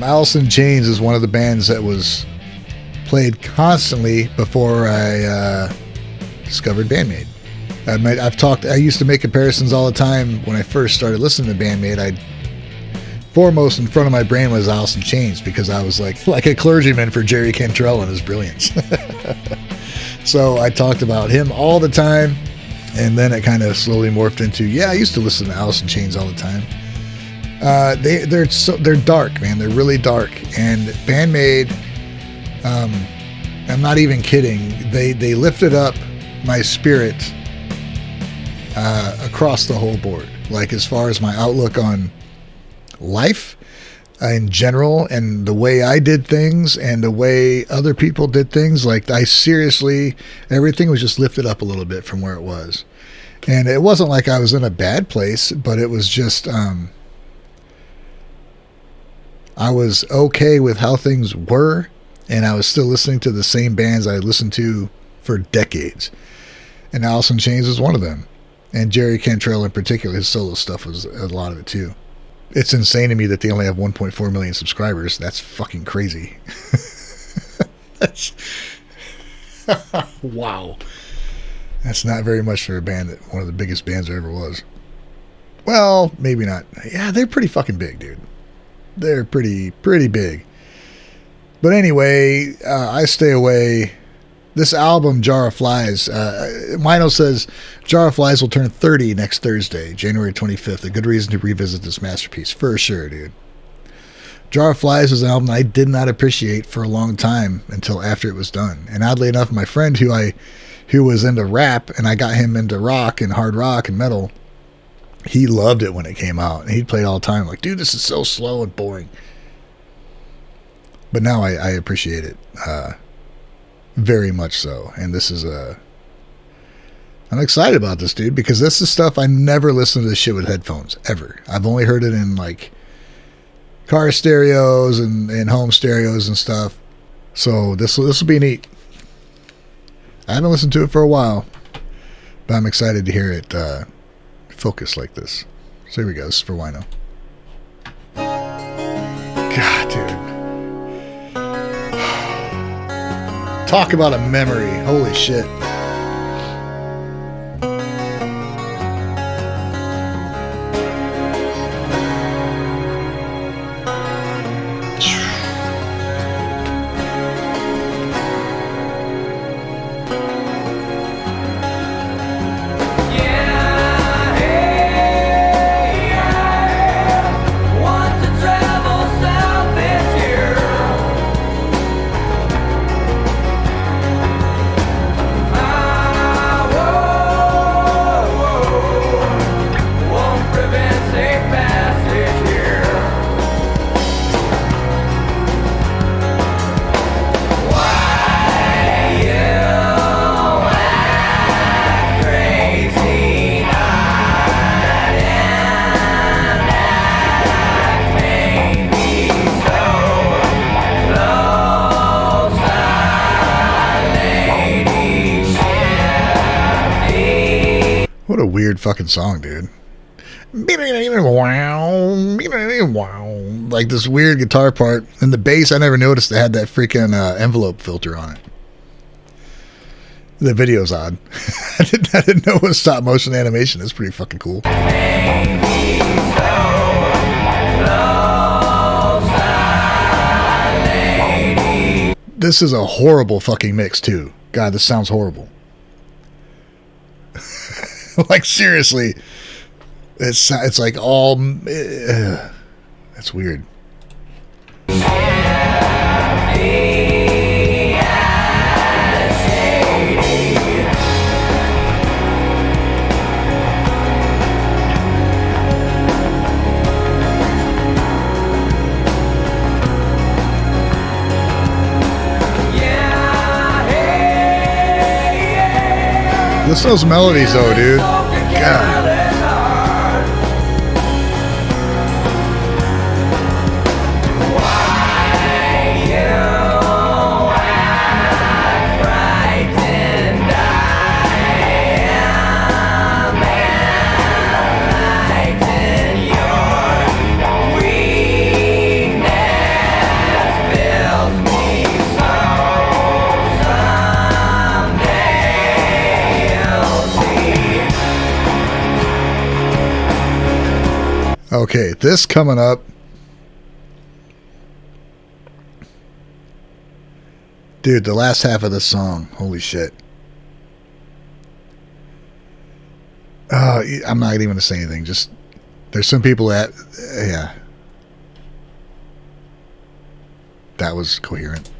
Alice in Chains is one of the bands that was played constantly before I discovered BAND-MAID. I used to make comparisons all the time when I first started listening to BAND-MAID. Foremost in front of my brain was Alice in Chains because I was like a clergyman for Jerry Cantrell and his brilliance. So I talked about him all the time, and then it kind of slowly morphed into, I used to listen to Alice in Chains all the time. They're dark, man. They're really dark. And BAND-MAID, I'm not even kidding. They lifted up my spirit across the whole board. Like as far as my outlook on life in general, and the way I did things, and the way other people did things. Like everything was just lifted up a little bit from where it was. And it wasn't like I was in a bad place, but it was just I was okay with how things were, and I was still listening to the same bands I listened to for decades. And Alice in Chains was one of them. And Jerry Cantrell in particular, his solo stuff was a lot of it too. It's insane to me that they only have 1.4 million subscribers. That's fucking crazy. That's wow. That's not very much for a band that one of the biggest bands there ever was. Well, maybe not. Yeah, they're pretty fucking big, dude. They're pretty big. But anyway, I stay away. This album, Jar of Flies, Mino says, Jar of Flies will turn 30 next Thursday, January 25th. A good reason to revisit this masterpiece. For sure, dude. Jar of Flies was an album I did not appreciate for a long time until after it was done. And oddly enough, my friend who was into rap, and I got him into rock and hard rock and metal, he loved it when it came out. And he'd play it all the time. Like, dude, this is so slow and boring. But now I appreciate it. Very much so. And this is I'm excited about this, dude, because this is stuff I never listened to this shit with headphones, ever. I've only heard it in like car stereos and home stereos and stuff. So this will be neat. I haven't listened to it for a while, but I'm excited to hear it focus like this. So here we go. This is for Wino. God, dude. Talk about a memory. Holy shit. What a weird fucking song, dude. Like this weird guitar part. And the bass, I never noticed they had that freaking envelope filter on it. The video's odd. I didn't know it was stop motion animation. It's pretty fucking cool. This is a horrible fucking mix too. God, this sounds horrible. Like seriously, it's like all that's weird. Listen to those melodies though, dude. God. Okay, this coming up. Dude, the last half of this song, holy shit. I'm not even going to say anything. Just, there's some people that, yeah. That was coherent.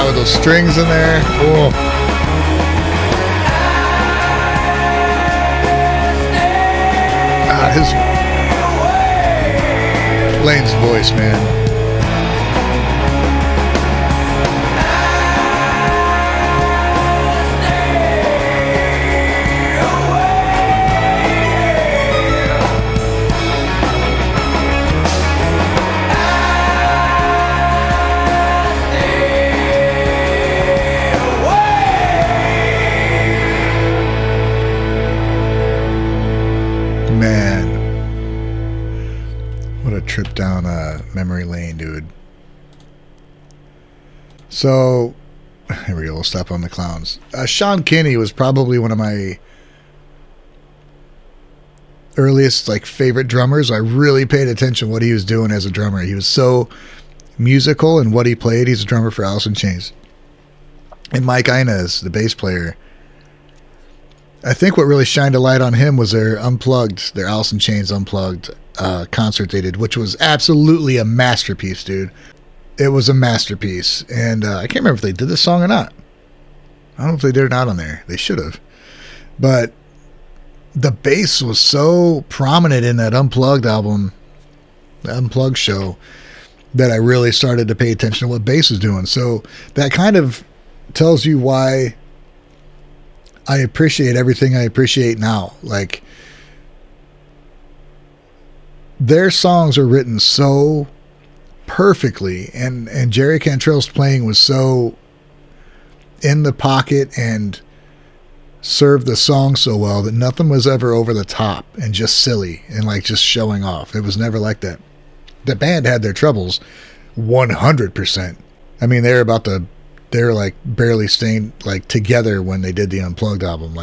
With those strings in there. Oh. His Lane's voice, man. Man, what a trip down memory lane, dude. So, here we go. We'll stop on the clowns. Sean Kinney was probably one of my earliest favorite drummers. I really paid attention to what he was doing as a drummer. He was so musical in what he played. He's a drummer for Alice in Chains. And Mike Inez, the bass player. I think what really shined a light on him was their Alice in Chains Unplugged concert they did, which was absolutely a masterpiece, dude. It was a masterpiece. And I can't remember if they did this song or not. I don't know if they did it not on there. They should have. But the bass was so prominent in that Unplugged album, the Unplugged show, that I really started to pay attention to what bass was doing. So that kind of tells you why I appreciate everything I appreciate now. Like, their songs are written so perfectly, and Jerry Cantrell's playing was so in the pocket and served the song so well that nothing was ever over the top and just silly and just showing off. It was never like that. The band had their troubles 100%. I mean, they were barely staying together when they did the Unplugged album.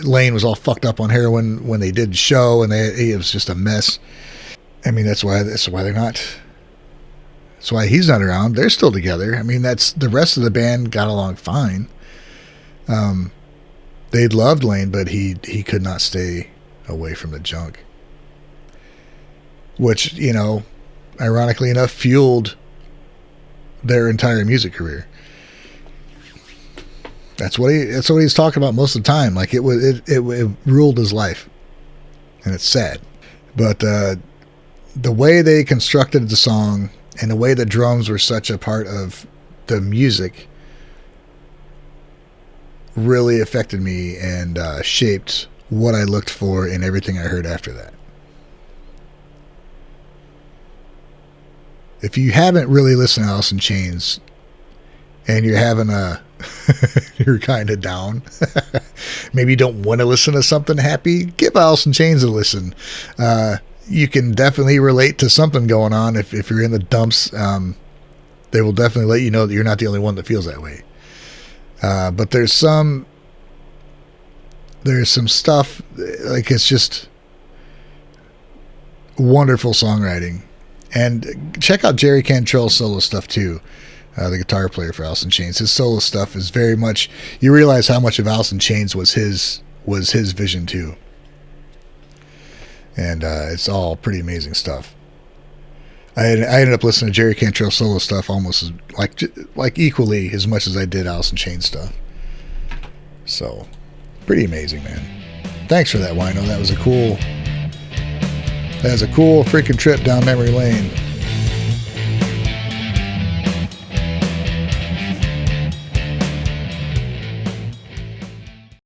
Lane was all fucked up on heroin when they did the show, and it was just a mess. I mean, that's why they're not. That's why he's not around. They're still together. I mean, the rest of the band got along fine. They loved Lane, but he could not stay away from the junk, which, ironically enough, fueled their entire music career. That's what he's talking about most of the time. It ruled his life, and it's sad. But the way they constructed the song and the way the drums were such a part of the music really affected me and shaped what I looked for in everything I heard after that. If you haven't really listened to Alice in Chains and you're having you're kind of down, maybe you don't want to listen to something happy, give Alice in Chains a listen. You can definitely relate to something going on if you're in the dumps. They will definitely let you know that you're not the only one that feels that way. But there's some stuff, like, it's just wonderful songwriting. And check out Jerry Cantrell's solo stuff too, the guitar player for Alice in Chains. His solo stuff is very much, you realize how much of Alice in Chains was his vision too. And it's all pretty amazing stuff. I ended up listening to Jerry Cantrell solo stuff almost like equally as much as I did Alice in Chains stuff. So, pretty amazing, man. Thanks for that, Wino. That was a cool freaking trip down memory lane.